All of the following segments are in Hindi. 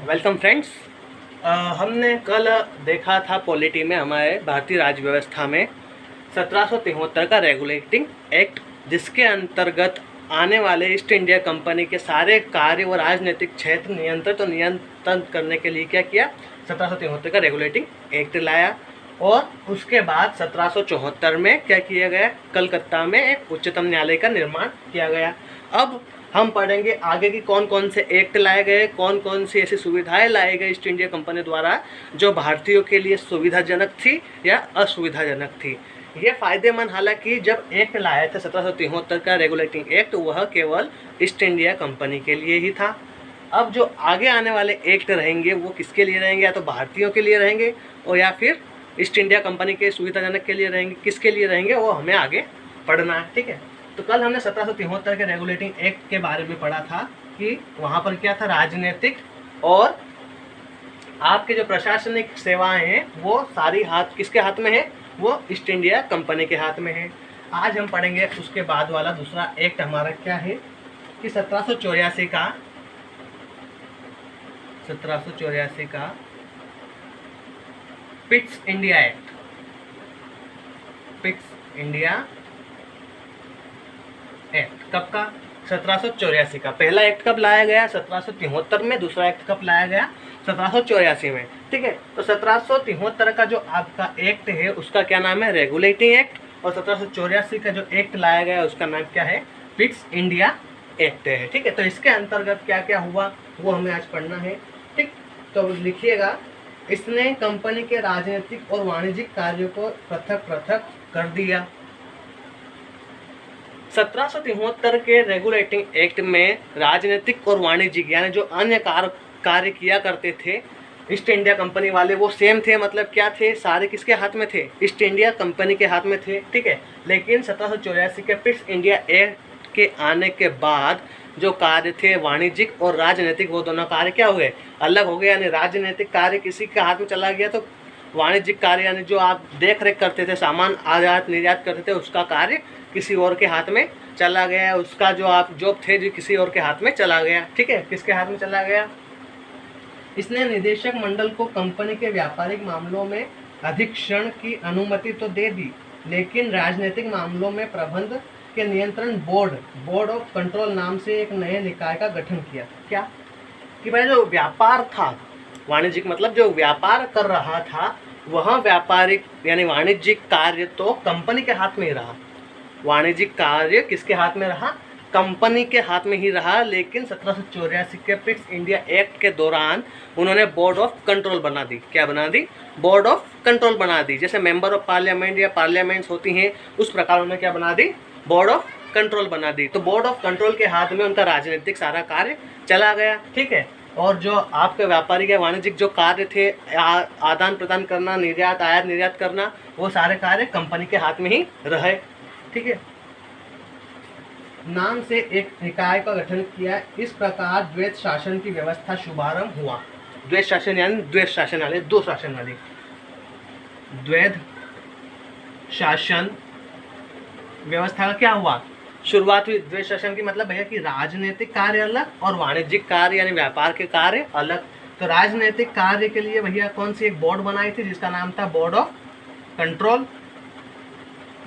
Welcome friends. हमने कल देखा था पॉलिटी में हमारे भारतीय राज्य व्यवस्था में 1773 का रेगुलेटिंग एक्ट, जिसके अंतर्गत आने वाले ईस्ट इंडिया कंपनी के सारे कार्य और राजनीतिक क्षेत्र नियंत्रण करने के लिए क्या किया, 1773 का रेगुलेटिंग एक्ट लाया। और उसके बाद 1774 में क्या किया गया, कलकत्ता में एक उच्चतम न्यायालय का निर्माण किया गया। अब हम पढ़ेंगे आगे की कौन कौन से एक्ट लाए गए, कौन कौन सी ऐसी सुविधाएं लाई गई ईस्ट इंडिया कंपनी द्वारा जो भारतीयों के लिए सुविधाजनक थी या असुविधाजनक थी। ये फायदेमंद, हालांकि जब एक्ट लाया था 1773 का रेगुलेटिंग एक्ट, वह केवल ईस्ट इंडिया कंपनी के लिए ही था। अब जो आगे आने वाले एक्ट रहेंगे वो किसके लिए रहेंगे, या तो भारतीयों के लिए रहेंगे और या फिर ईस्ट इंडिया कंपनी के सुविधाजनक के लिए रहेंगे। किसके लिए रहेंगे वो हमें आगे पढ़ना है, ठीक है। तो कल हमने 1773 के रेगुलेटिंग एक्ट के बारे में पढ़ा था कि वहाँ पर क्या था, राजनीतिक और आपके जो प्रशासनिक सेवाएं हैं वो सारी हाथ किसके हाथ में है, वो ईस्ट इंडिया कंपनी के हाथ में है। आज हम पढ़ेंगे उसके बाद वाला दूसरा एक्ट हमारा क्या है कि 1784 का Pitt's India act. Pitt's India act कब का, 1784 का। पहला एक्ट कब लाया गया, 1773 में। दूसरा एक्ट कब लाया गया, 1784 में, ठीक है। तो 1773 का जो आपका एक्ट है उसका क्या नाम है, रेगुलेटिंग एक्ट। और 1784 का जो एक्ट लाया गया उसका नाम क्या है, पिट्स इंडिया एक्ट है, ठीक है। तो इसके अंतर्गत क्या क्या हुआ वो हमें आज पढ़ना है, ठीक। तो लिखिएगा, इसने कंपनी के राजनीतिक और वाणिज्यिक कार्यों को पृथक पृथक कर दिया। 1773 के रेगुलेटिंग एक्ट में राजनीतिक और वाणिज्यिक यानी जो अन्य कार्य किया करते थे ईस्ट इंडिया कंपनी वाले, वो सेम थे। मतलब क्या थे, सारे किसके हाथ में थे, ईस्ट इंडिया कंपनी के हाथ में थे, ठीक है। लेकिन 1784 के पिट्स इंडिया एक्ट के आने के बाद जो कार्य थे वाणिज्यिक और राजनीतिक, वो दोनों कार्य क्या हो गए, अलग हो गए। यानी राजनीतिक कार्य किसी के हाथ में चला गया, तो वाणिज्यिक कार्य यानी जो आप देख रेख करते थे, सामान आयात निर्यात करते थे, उसका कार्य किसी और के हाथ में चला गया। उसका जो आप जॉब थे जो किसी और के हाथ में चला गया, ठीक है। किसके हाथ में चला गया, इसने निदेशक मंडल को कंपनी के व्यापारिक मामलों में अधीक्षण की अनुमति तो दे दी, लेकिन राजनीतिक मामलों में प्रबंध के नियंत्रण बोर्ड ऑफ कंट्रोल नाम से एक नए निकाय का गठन किया। क्या कि भाई जो व्यापार था, वाणिज्यिक मतलब जो व्यापार कर रहा था, वह व्यापारिक यानी वाणिज्यिक कार्य तो कंपनी के हाथ में ही रहा। वाणिज्यिक कार्य किसके हाथ में रहा, कंपनी के हाथ में ही रहा। लेकिन 1784 के पिट्स इंडिया एक्ट के दौरान उन्होंने बोर्ड ऑफ कंट्रोल बना दी। क्या बना दी, बोर्ड ऑफ कंट्रोल बना दी। जैसे मेंबर ऑफ पार्लियामेंट या पार्लियामेंट्स होती हैं, उस प्रकार उन्होंने क्या बना दी, बोर्ड ऑफ कंट्रोल बना दी। तो बोर्ड ऑफ कंट्रोल के हाथ में उनका राजनीतिक सारा कार्य चला गया, ठीक है। और जो आपके व्यापारिक या वाणिज्यिक जो कार्य थे, आदान प्रदान करना, निर्यात आयात निर्यात करना, वो सारे कार्य कंपनी के हाथ में ही रहे, ठीक है। नाम से एक निकाय का गठन किया। इस प्रकार द्वैत शासन की व्यवस्था शुभारंभ हुआ। द्वैत शासन यानी द्वैत शासन वाले, दो शासन वाली, द्वैत शासन व्यवस्था का क्या हुआ, शुरुआत हुई। द्वैत शासन की मतलब भैया कि राजनीतिक कार्य अलग और वाणिज्यिक कार्य यानी व्यापार के कार्य अलग। तो राजनीतिक कार्य के लिए भैया कौन सी एक बोर्ड बनाई थी जिसका नाम था board of control.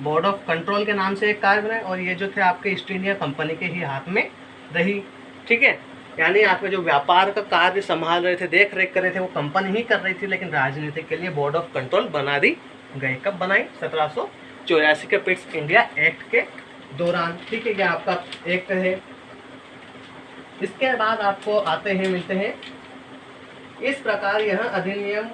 Board of control के नाम से एक कार्य बनाए, और ये जो थे आपके ईस्ट इंडिया कंपनी के ही हाथ में रही, ठीक है। यानी आपके जो व्यापार का कार्य संभाल रहे थे, देख रेख कर रहे थे, वो कंपनी ही कर रही थी, लेकिन राजनीतिक के लिए बोर्ड ऑफ कंट्रोल बना दी गई। कब बनाई, 1784 के पिट्स इंडिया एक्ट के दौरान, ठीक है। ये आपका एक्ट है। इसके बाद आपको आते हैं, मिलते हैं। इस प्रकार यह अधिनियम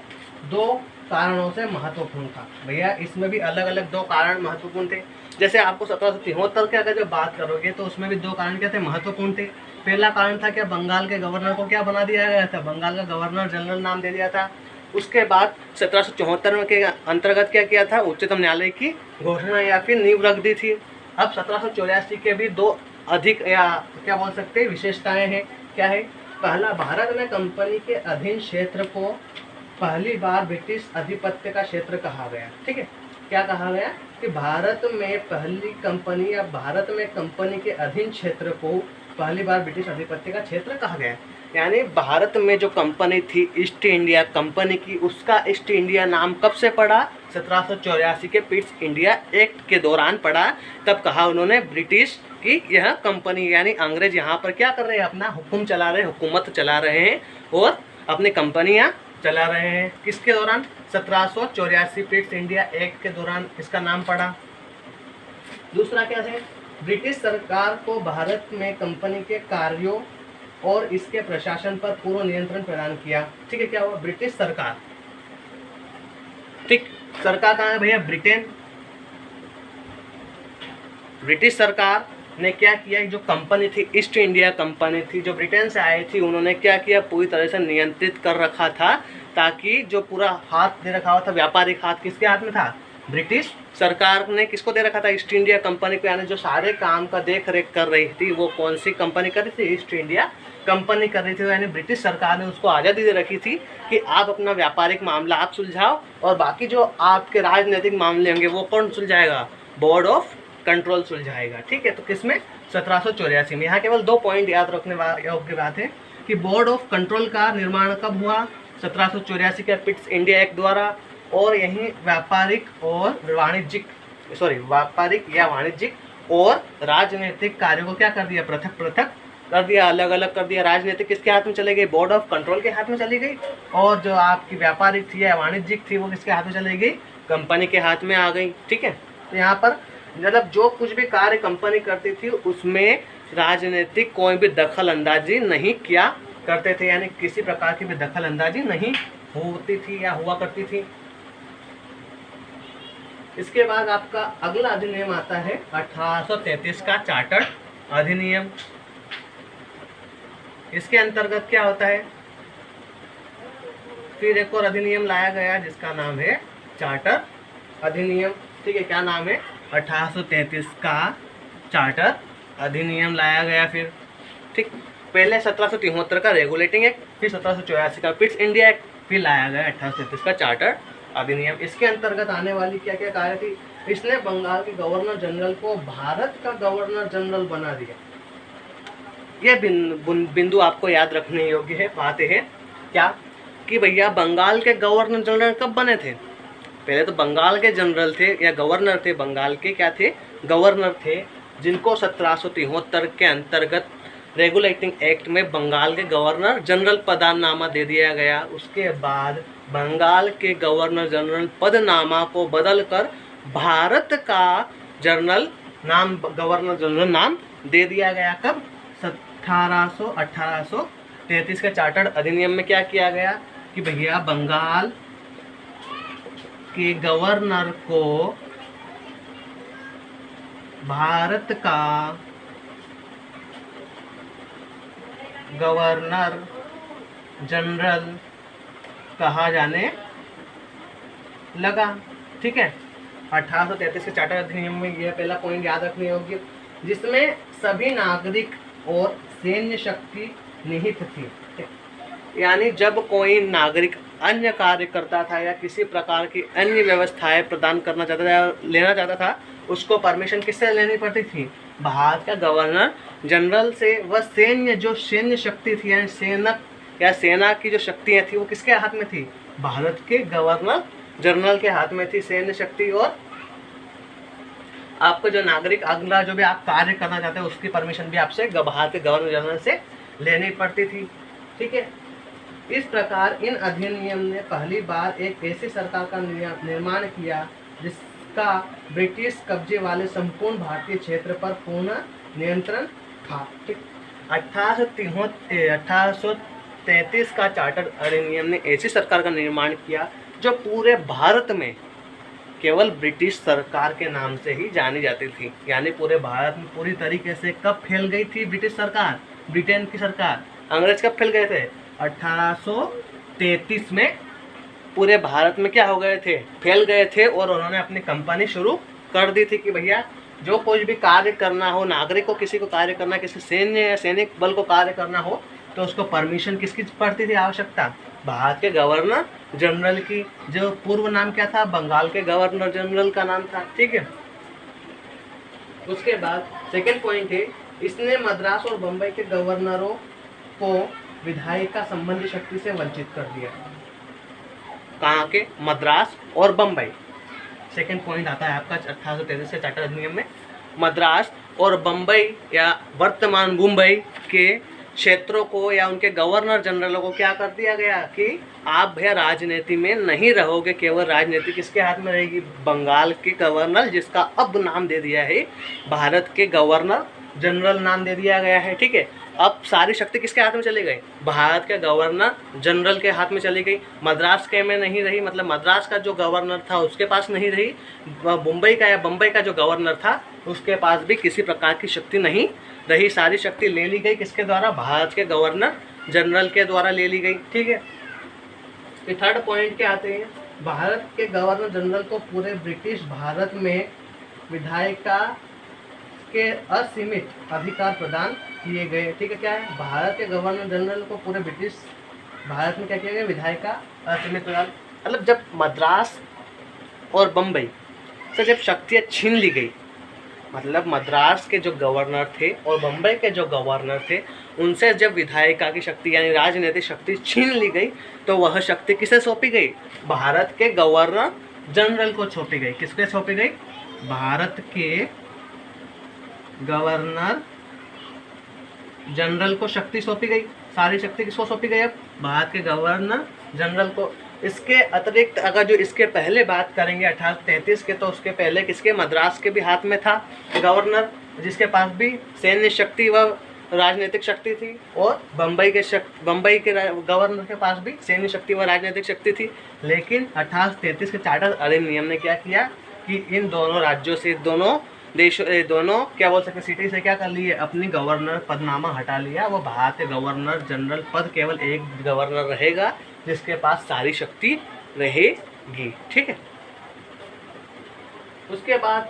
दो कारणों से महत्वपूर्ण था। भैया इसमें भी अलग अलग दो कारण महत्वपूर्ण थे। जैसे आपको 1773 के अगर जब बात करोगे तो उसमें भी दो कारण क्या थे, महत्वपूर्ण थे। पहला कारण था क्या, बंगाल के गवर्नर को क्या बना दिया गया था, बंगाल का गवर्नर जनरल नाम दे दिया था। उसके बाद 1774 के अंतर्गत क्या किया था, उच्चतम न्यायालय की घोषणा या फिर नींव रख दी थी। अब 1784 के भी दो अधिक या क्या बोल सकते हैं विशेषताएं हैं। क्या है, पहला, भारत में कंपनी के अधीन क्षेत्र को पहली बार ब्रिटिश आधिपत्य का क्षेत्र कहा गया, ठीक है। क्या कहा गया कि भारत में पहली कंपनी या भारत में कंपनी के अधीन क्षेत्र को पहली बार ब्रिटिश आधिपत्य का क्षेत्र कहा गया। यानी भारत में जो कंपनी थी ईस्ट इंडिया कंपनी की, उसका ईस्ट इंडिया नाम कब से पड़ा? 1784 के पिट्स इंडिया एक्ट के दौरान पड़ा। तब कहा उन्होंने ब्रिटिश की यह कंपनी, यानी अंग्रेज यहाँ पर क्या कर रहे हैं? अपना हुक्म चला रहे हैं, हुकूमत चला रहे हैं और अपनी कंपनियाँ चला रहे हैं। किसके दौरान? 1784 पिट्स इंडिया एक्ट के दौरान इसका नाम पड़ा। दूसरा क्या है? ब्रिटिश सरकार को भारत में कंपनी के कार्यों और इसके प्रशासन पर पूर्ण नियंत्रण प्रदान किया। ठीक है, क्या हुआ? ब्रिटिश सरकार, ठीक, सरकार कहाँ है भैया? ब्रिटेन। ब्रिटिश सरकार ने क्या किया? जो कंपनी थी ईस्ट इंडिया कंपनी थी, जो ब्रिटेन से आई थी, उन्होंने क्या किया? पूरी तरह से नियंत्रित कर रखा था, ताकि जो पूरा हाथ दे रखा हुआ था, व्यापारिक हाथ किसके हाथ में था? ब्रिटिश सरकार ने किसको दे रखा था? ईस्ट इंडिया कंपनी को। यानी जो सारे काम का देख रेख कर रही थी वो कौन सी कंपनी कर रही थी? ईस्ट इंडिया कंपनी कर रही थी। यानी ब्रिटिश सरकार ने उसको आज़ादी दे रखी थी कि आप अपना व्यापारिक मामला आप सुलझाओ, और बाकी जो आपके राजनीतिक मामले होंगे वो कौन सुलझाएगा? बोर्ड ऑफ कंट्रोल सुलझाएगा। ठीक है, तो किसमें? 1784 में। यहाँ केवल 2 पॉइंट याद रखने योग्य बात है कि बोर्ड ऑफ कंट्रोल का निर्माण कब हुआ? 1784 के पिट्स इंडिया एक्ट द्वारा। और यही व्यापारिक या वाणिज्यिक और राजनीतिक कार्यों को क्या कर दिया? पृथक पृथक कर दिया, अलग अलग कर दिया। राजनीतिक किसके हाथ में चली गई? बोर्ड ऑफ कंट्रोल के हाथ में चली गई। और जो आपकी व्यापारिक थी या वाणिज्यिक थी वो किसके हाथ में चली गई? कंपनी के हाथ में आ गई। ठीक है, तो यहाँ पर मतलब जो कुछ भी कार्य कंपनी करती थी उसमें राजनीतिक कोई भी दखल अंदाजी नहीं किया करते थे, यानी किसी प्रकार की भी दखल अंदाजी नहीं होती थी या हुआ करती थी। इसके बाद आपका अगला अधिनियम आता है 1833 का चार्टर अधिनियम। इसके अंतर्गत क्या होता है? फिर एक और अधिनियम लाया गया जिसका नाम है चार्टर अधिनियम। ठीक है, क्या नाम है? 1833 का चार्टर अधिनियम लाया गया। फिर ठीक, पहले 1773 का रेगुलेटिंग एक्ट, फिर 1784 का पिट्स इंडिया एक्ट, फिर लाया गया 1833 का चार्टर अधिनियम। इसके अंतर्गत आने वाली क्या क्या कार्य थी? इसने बंगाल के गवर्नर जनरल को भारत का गवर्नर जनरल बना दिया। यह बिंदु आपको याद रखने योग्य है। पाते हैं क्या कि भैया बंगाल के गवर्नर जनरल कब बने थे? पहले तो बंगाल के जनरल थे या गवर्नर थे, बंगाल के क्या थे? गवर्नर थे, जिनको 1773 के अंतर्गत रेगुलेटिंग एक्ट में बंगाल के गवर्नर जनरल पदनामा दे दिया गया। उसके बाद बंगाल के गवर्नर जनरल पदनामा को बदलकर भारत का गवर्नर जनरल नाम दे दिया गया। कब? 1833 के चार्टर अधिनियम में क्या किया गया कि भैया बंगाल के गवर्नर को भारत का गवर्नर जनरल कहा जाने लगा। ठीक है, 1833 के चार्टर अधिनियम में यह पहला पॉइंट याद रखने योग्य, जिसमें सभी नागरिक और सैन्य शक्ति निहित थी। यानी जब कोई नागरिक अन्य कार्य करता था या किसी प्रकार की अन्य व्यवस्थाएं प्रदान करना चाहता था या लेना चाहता था, उसको परमिशन किससे लेनी पड़ती थी? भारत का गवर्नर जनरल से। वह सैन्य शक्ति थी, यानी सेना की जो शक्तियाँ थी वो किसके हाथ में थी? भारत के गवर्नर जनरल के हाथ में थी सैन्य शक्ति। और आपको जो नागरिक अगला जो भी आप कार्य करना चाहते हैं उसकी परमिशन भी आपसे भारत के गवर्नर जनरल से लेनी पड़ती थी। ठीक है, इस प्रकार इन अधिनियम ने पहली बार एक ऐसी सरकार का निर्माण किया जिसका ब्रिटिश कब्जे वाले संपूर्ण भारतीय क्षेत्र पर पूर्ण नियंत्रण था। ठीक, 1833 का चार्टर अधिनियम ने ऐसी सरकार का निर्माण किया जो पूरे भारत में केवल ब्रिटिश सरकार के नाम से ही जानी जाती थी। यानी पूरे भारत में पूरी तरीके से कब फैल गई थी ब्रिटिश सरकार? ब्रिटेन की सरकार, अंग्रेज कब फैल गए थे? 1833 में पूरे भारत में क्या हो गए थे? फैल गए थे। और उन्होंने अपनी कंपनी शुरू कर दी थी कि भैया जो कुछ भी कार्य करना हो, नागरिक को किसी को कार्य करना, किसी सैन्य या सैनिक बल को कार्य करना हो, तो उसको परमिशन किसकी पड़ती थी? आवश्यकता भारत के गवर्नर जनरल की जो पूर्व नाम क्या था, बंगाल के गवर्नर जनरल का नाम था, ठीक है। उसके बाद सेकंड पॉइंट है, इसने मद्रास और बम्बई के गवर्नरों को विधायिका संबंधी शक्ति से वंचित कर दिया। कहाँ के? मद्रास और बम्बई। सेकंड पॉइंट आता है आपका 1833 के चार्टर अधिनियम में, मद्रास और बम्बई या वर्तमान मुंबई के क्षेत्रों को या उनके गवर्नर जनरलों को क्या कर दिया गया कि आप भैया राजनीति में नहीं रहोगे, केवल राजनीति किसके हाथ में रहेगी? बंगाल के गवर्नर, जिसका अब नाम दे दिया है भारत के गवर्नर जनरल नाम दे दिया गया है, ठीक है। अब सारी शक्ति किसके हाथ में चली गई? भारत के गवर्नर जनरल के हाथ में चली गई। मद्रास के में नहीं रही, मतलब मद्रास का जो गवर्नर था उसके पास नहीं रही। मुंबई का या बम्बई का जो गवर्नर था उसके पास भी किसी प्रकार की शक्ति नहीं रही। सारी शक्ति ले ली गई किसके द्वारा? भारत के गवर्नर जनरल के द्वारा ले ली गई, ठीक है। फिर थर्ड पॉइंट क्या आते हैं, भारत के गवर्नर जनरल को पूरे ब्रिटिश भारत में विधायिका के असीमित अधिकार प्रदान किए गए, ठीक है। क्या है? भारत के गवर्नर जनरल को पूरे ब्रिटिश भारत में क्या किया गया? विधायिका असीमित प्रदान। मतलब जब मद्रास और बम्बई से जब शक्तियाँ छीन ली गई, मतलब मद्रास के जो गवर्नर थे और बम्बई के जो गवर्नर थे उनसे जब विधायिका की शक्ति यानी राजनीतिक शक्ति छीन ली गई, तो वह शक्ति किसे सौंपी गई? भारत के गवर्नर जनरल को सौंपी गई। किसके सौंपी गई? भारत के गवर्नर जनरल को शक्ति सौंपी गई। सारी शक्ति किसको सौंपी गई? अब भारत के गवर्नर जनरल को। इसके अतिरिक्त अगर जो इसके पहले बात करेंगे 1833 के, तो उसके पहले किसके? मद्रास के भी हाथ में था गवर्नर, जिसके पास भी सैन्य शक्ति व राजनीतिक शक्ति थी, और बम्बई के गवर्नर के पास भी सैन्य शक्ति व राजनीतिक शक्ति थी। लेकिन 1833 के चार्टर अधिनियम ने क्या किया कि इन दोनों राज्यों से, दोनों क्या बोल सकते सिटी से क्या कर लिए? अपनी गवर्नर पदनामा हटा लिया। वो भारत के गवर्नर जनरल पद केवल एक गवर्नर रहेगा जिसके पास सारी शक्ति रहेगी, ठीक है। उसके बाद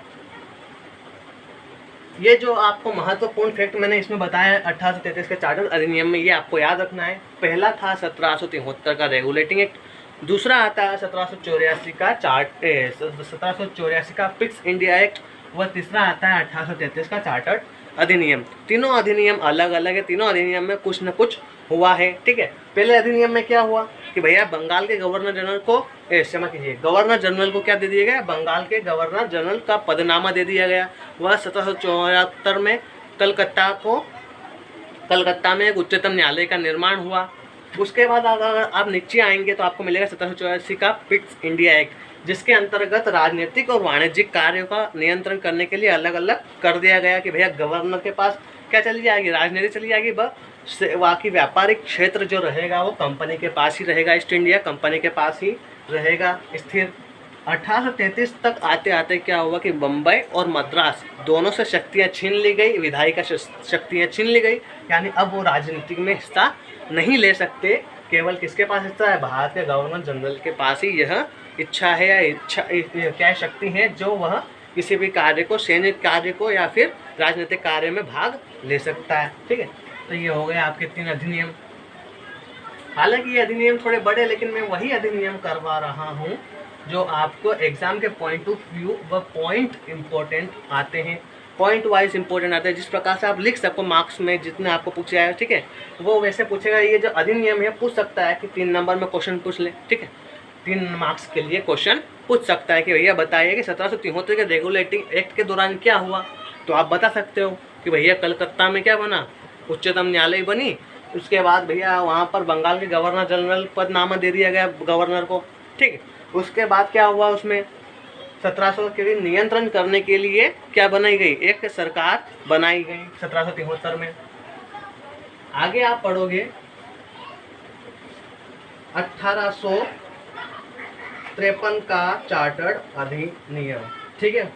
ये जो आपको महत्वपूर्ण फैक्ट मैंने इसमें बताया 1833 के चार्टर अधिनियम में, ये आपको याद रखना है। पहला था 1773 का रेगुलेटिंग एक्ट, दूसरा आता है 1784 का 1784 का फिक्स इंडिया एक्ट, वह तीसरा आता है 1833 का चार्टर्ड अधिनियम। तीनों अधिनियम अलग अलग है, तीनों अधिनियम में कुछ न कुछ हुआ है, ठीक है। पहले अधिनियम में क्या हुआ कि भैया बंगाल के गवर्नर जनरल को क्षमा कीजिए, गवर्नर जनरल को क्या दे दिया गया? बंगाल के गवर्नर जनरल का पदनामा दे दिया गया। वह 1774 में कलकत्ता में एक उच्चतम न्यायालय का निर्माण हुआ। उसके बाद अगर आप नीचे आएंगे तो आपको मिलेगा 1784 का फिक्स इंडिया एक्ट, जिसके अंतर्गत राजनीतिक और वाणिज्यिक कार्यों का नियंत्रण करने के लिए अलग अलग कर दिया गया कि भैया गवर्नर के पास क्या चली जाएगी? राजनीति चली जाएगी, बाकी व्यापारिक क्षेत्र जो रहेगा वो कंपनी के पास ही रहेगा। ईस्ट इंडिया कंपनी के पास ही रहेगा स्थिर। 1833 तक आते आते क्या हुआ कि बम्बई और मद्रास दोनों से शक्तियाँ छीन ली गई, विधायिका शक्तियाँ छीन ली गई, यानी अब वो राजनीति में हिस्सा नहीं ले सकते। केवल किसके पास हिस्सा है? भारत के गवर्नर जनरल के पास ही यह इच्छा है या क्या शक्ति है जो वह किसी भी कार्य को, सैन्य कार्य को या फिर राजनीतिक कार्य में भाग ले सकता है, ठीक है। तो ये हो गए आपके 3 अधिनियम। हालांकि ये अधिनियम थोड़े बड़े, लेकिन मैं वही अधिनियम करवा रहा हूँ जो आपको एग्जाम के पॉइंट ऑफ व्यू व पॉइंट इम्पोर्टेंट आते हैं, पॉइंट वाइज इंपॉर्टेंट आते हैं, जिस प्रकार से आप लिख सको मार्क्स में जितने आपको पूछे आए, ठीक है, वो वैसे पूछेगा। ये जो अधिनियम है पूछ सकता है कि 3 नंबर में क्वेश्चन पूछ ले, ठीक है, 3 मार्क्स के लिए क्वेश्चन पूछ सकता है कि भैया बताइए कि 1773 के रेगुलेटिंग एक्ट के दौरान क्या हुआ। तो आप बता सकते हो कि भैया कलकत्ता में क्या बना? उच्चतम न्यायालय बनी। उसके बाद भैया वहाँ पर बंगाल के गवर्नर जनरल पदनामा दे दिया गया गवर्नर को, ठीक है। उसके बाद क्या हुआ? उसमें 1700 के लिए नियंत्रण करने के लिए क्या बनाई गई? एक सरकार बनाई गई 1773 में। आगे आप पढ़ोगे 1853 का चार्टर्ड अधिनियम, ठीक है।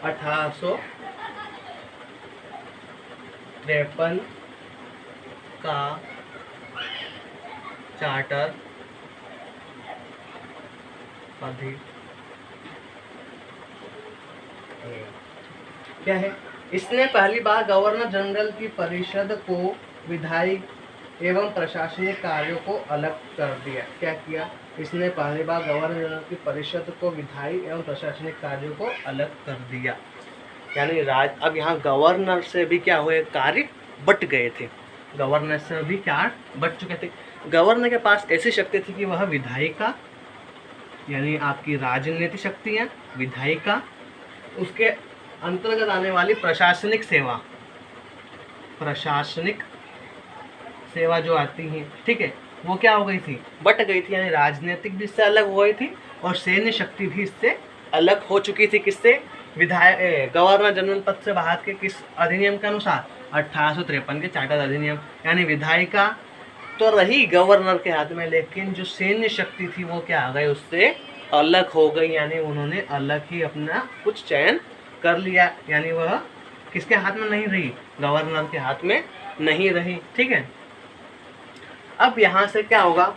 1853 का चार्टर अधिनियम क्या है? इसने पहली बार गवर्नर जनरल की परिषद को एवं प्रशासनिक कार्यों को अलग कर दिया। क्या किया इसने? पहली बार गवर्नर जनरल की परिषद को विधायी एवं प्रशासनिक कार्यों को अलग कर दिया। यानी अब यहाँ गवर्नर से भी क्या हुए, कार्य बट गए थे। गवर्नर से भी क्या बट चुके थे। गवर्नर के पास ऐसी शक्ति थी कि वह विधायिका यानी आपकी राजनीतिक शक्तियाँ, विधायिका, उसके अंतर्गत आने वाली प्रशासनिक सेवा जो आती है, ठीक है, वो क्या हो गई थी, बट गई थी। यानी राजनीतिक भी इससे अलग हो गई थी और सैन्य शक्ति भी इससे अलग हो चुकी थी। किससे? गवर्नर जनरल पद से बाहर के किस अधिनियम के अनुसार? 1853 के चार्टर अधिनियम। यानी विधायिका तो रही गवर्नर के हाथ में, लेकिन जो सैन्य शक्ति थी वो क्या आ गई, उससे अलग हो गई। यानी उन्होंने अलग ही अपना कुछ चयन कर लिया। यानी वह किसके हाथ में नहीं रही? गवर्नर के हाथ में नहीं रही। ठीक है, अब यहाँ से क्या होगा,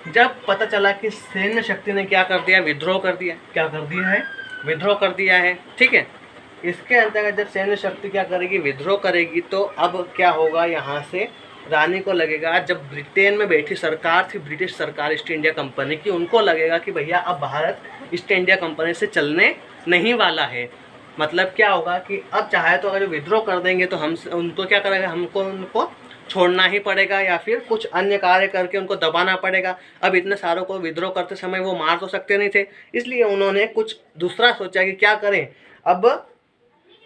जब पता चला कि सैन्य शक्ति ने क्या कर दिया, विद्रोह कर दिया। क्या कर दिया है? विद्रोह कर दिया है। ठीक है, इसके अंतर्गत जब सैन्य शक्ति क्या करेगी, विद्रोह करेगी, तो अब क्या होगा, यहाँ से रानी को लगेगा, जब ब्रिटेन में बैठी सरकार थी, ब्रिटिश सरकार ईस्ट इंडिया कंपनी की, उनको लगेगा कि भैया अब भारत ईस्ट इंडिया कंपनी से चलने नहीं वाला है। मतलब क्या होगा कि अब चाहे तो अगर विद्रोह कर देंगे तो हम उनको क्या करेंगे, हमको उनको छोड़ना ही पड़ेगा या फिर कुछ अन्य कार्य करके उनको दबाना पड़ेगा। अब इतने सारों को विद्रोह करते समय वो मार तो सकते नहीं थे, इसलिए उन्होंने कुछ दूसरा सोचा कि क्या करें। अब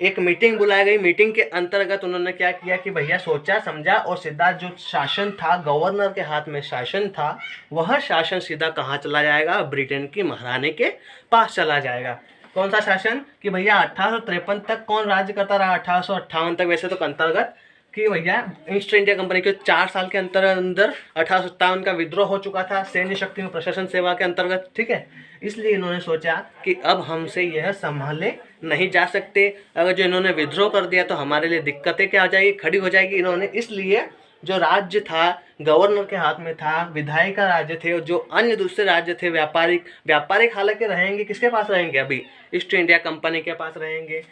एक मीटिंग बुलाई गई। मीटिंग के अंतर्गत उन्होंने क्या किया कि भैया सोचा समझा और सीधा जो शासन था, गवर्नर के हाथ में शासन था, वह शासन सीधा कहाँ चला जाएगा, ब्रिटेन की महारानी के पास चला जाएगा। कौन सा शासन? कि भैया 1853 तक कौन राज्य करता रहा, 1858 तक वैसे तो अंतर्गत कि भैया ईस्ट इंडिया कंपनी के 4 साल के अंदर 1857 का विद्रोह हो चुका था सैन्य शक्ति में प्रशासन सेवा के अंतर्गत। ठीक है, इसलिए इन्होंने सोचा कि अब हमसे यह संभाले नहीं जा सकते, अगर जो इन्होंने विद्रोह कर दिया तो हमारे लिए दिक्कतें क्या हो जाएगी, खड़ी हो जाएगी। इन्होंने इसलिए जो राज्य था गवर्नर के हाथ में था, विधायिका राज्य थे, और जो अन्य दूसरे राज्य थे व्यापारिक हालांकि रहेंगे, किसके पास रहेंगे, अभी ईस्ट इंडिया कंपनी के पास रहेंगे।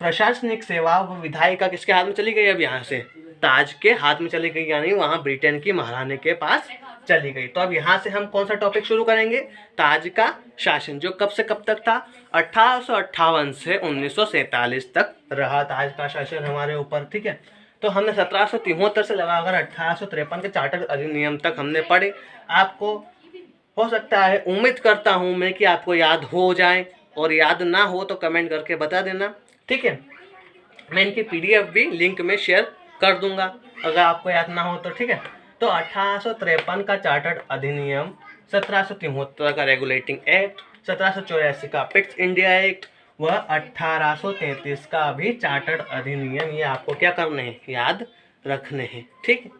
प्रशासनिक सेवा वो विधायिका किसके हाथ में चली गई, अब यहाँ से ताज के हाथ में चली गई, यानी वहाँ ब्रिटेन की महारानी के पास चली गई। तो अब यहाँ से हम कौन सा टॉपिक शुरू करेंगे, ताज का शासन, जो कब से कब तक था, 1858 से 1947 तक रहा ताज का शासन हमारे ऊपर। ठीक है, तो हमने 1773 से लगाकर 1853 के चार्टर अधिनियम तक हमने पढ़े। आपको हो सकता है, उम्मीद करता हूँ मैं कि आपको याद हो जाए, और याद ना हो तो कमेंट करके बता देना। ठीक है, मैं इनकी PDF भी लिंक में शेयर कर दूंगा अगर आपको याद ना हो तो। ठीक है, तो 1853 का चार्टर्ड अधिनियम, 1773 का रेगुलेटिंग एक्ट, 1784 का पिट्स इंडिया एक्ट, वह 1833 का भी चार्टर्ड अधिनियम, ये आपको क्या करने हैं, याद रखने हैं। ठीक है,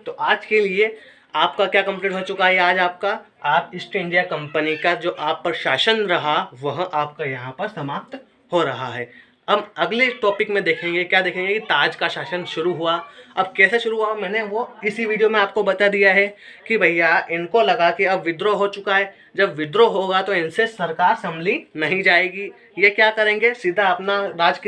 तो आज के लिए आपका क्या कंप्लीट हो चुका है, आज आपका आप ईस्ट इंडिया कंपनी का जो आप पर शासन रहा वह आपका यहाँ पर समाप्त हो रहा है। अब अगले टॉपिक में देखेंगे, क्या देखेंगे कि ताज का शासन शुरू हुआ। अब कैसे शुरू हुआ मैंने वो इसी वीडियो में आपको बता दिया है कि भैया इनको लगा कि अब विद्रोह हो चुका है, जब विद्रोह होगा तो इनसे सरकार संभली नहीं जाएगी, ये क्या करेंगे, सीधा अपना राजपाट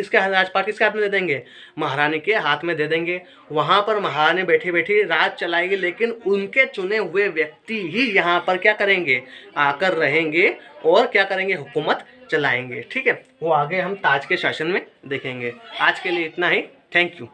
किसके हाथ में दे देंगे, महारानी के हाथ में दे देंगे। वहाँ पर महारानी बैठी बैठी राज चलाएगी, लेकिन उनके चुने हुए व्यक्ति ही यहाँ पर क्या करेंगे, आकर रहेंगे और क्या करेंगे, हुकूमत चलाएंगे। ठीक है, वो आगे हम ताज के शासन में देखेंगे। आज के लिए इतना ही, थैंक यू।